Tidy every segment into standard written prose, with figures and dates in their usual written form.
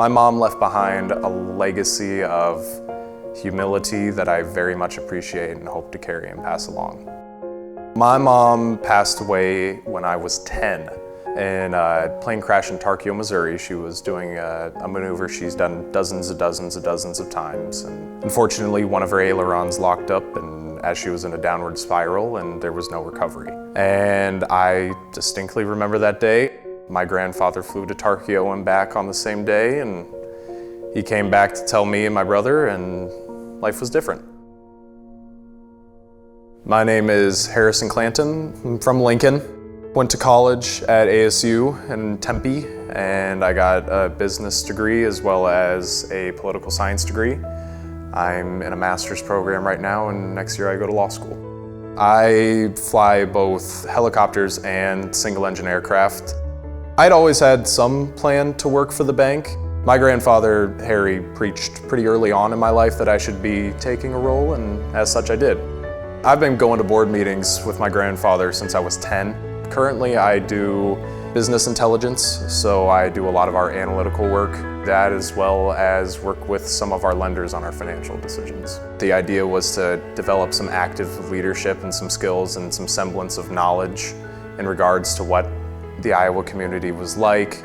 My mom left behind a legacy of humility that I very much appreciate and hope to carry and pass along. My mom passed away when I was 10 in a plane crash in Tarkio, Missouri. She was doing a maneuver she's done dozens of times. And unfortunately, one of her ailerons locked up and as she was in a downward spiral and there was no recovery. And I distinctly remember that day. My grandfather flew to Tarkio and back on the same day, and he came back to tell me and my brother, and life was different. My name is Harrison Clanton. I'm from Lincoln. Went to college at ASU in Tempe, and I got a business degree as well as a political science degree. I'm in a master's program right now, and next year I go to law school. I fly both helicopters and single-engine aircraft. I'd always had some plan to work for the bank. My grandfather, Harry, preached pretty early on in my life that I should be taking a role, and as such I did. I've been going to board meetings with my grandfather since I was 10. Currently I do business intelligence, so I do a lot of our analytical work, that as well as work with some of our lenders on our financial decisions. The idea was to develop some active leadership and some skills and some semblance of knowledge in regards to what the Iowa community was like.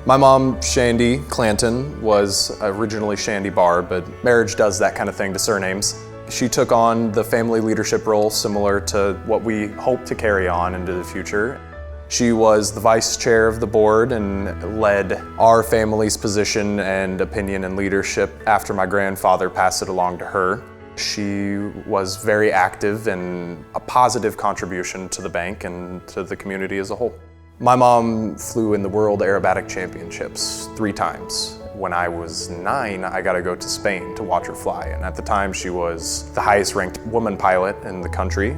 My mom, Chandy Clanton, was originally Chandy Barr, but marriage does that kind of thing to surnames. She took on the family leadership role similar to what we hope to carry on into the future. She was the vice chair of the board and led our family's position and opinion and leadership after my grandfather passed it along to her. She was very active and a positive contribution to the bank and to the community as a whole. My mom flew in the World Aerobatic Championships 3 times. When I was 9, I got to go to Spain to watch her fly, and at the time she was the highest ranked woman pilot in the country.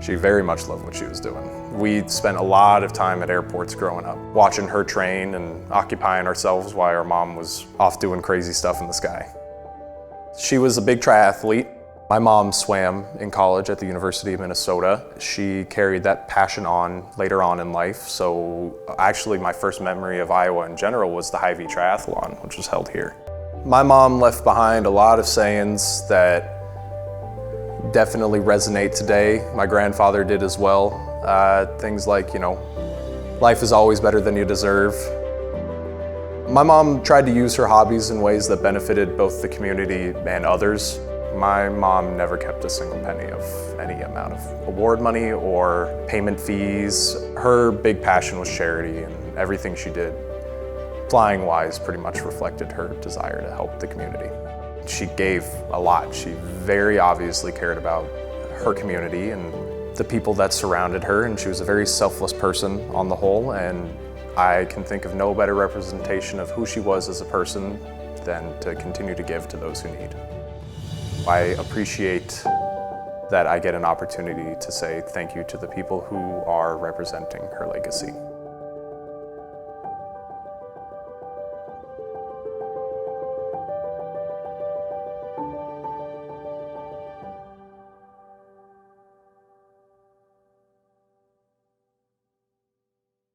She very much loved what she was doing. We spent a lot of time at airports growing up, watching her train and occupying ourselves while our mom was off doing crazy stuff in the sky. She was a big triathlete. My mom swam in college at the University of Minnesota. She carried that passion on later on in life. So actually my first memory of Iowa in general was the Hy-Vee Triathlon, which was held here. My mom left behind a lot of sayings that definitely resonate today. My grandfather did as well. Things like, life is always better than you deserve. My mom tried to use her hobbies in ways that benefited both the community and others. My mom never kept a single penny of any amount of award money or payment fees. Her big passion was charity, and everything she did, flying-wise, pretty much reflected her desire to help the community. She gave a lot. She very obviously cared about her community and the people that surrounded her, and she was a very selfless person on the whole, and I can think of no better representation of who she was as a person than to continue to give to those who need. I appreciate that I get an opportunity to say thank you to the people who are representing her legacy.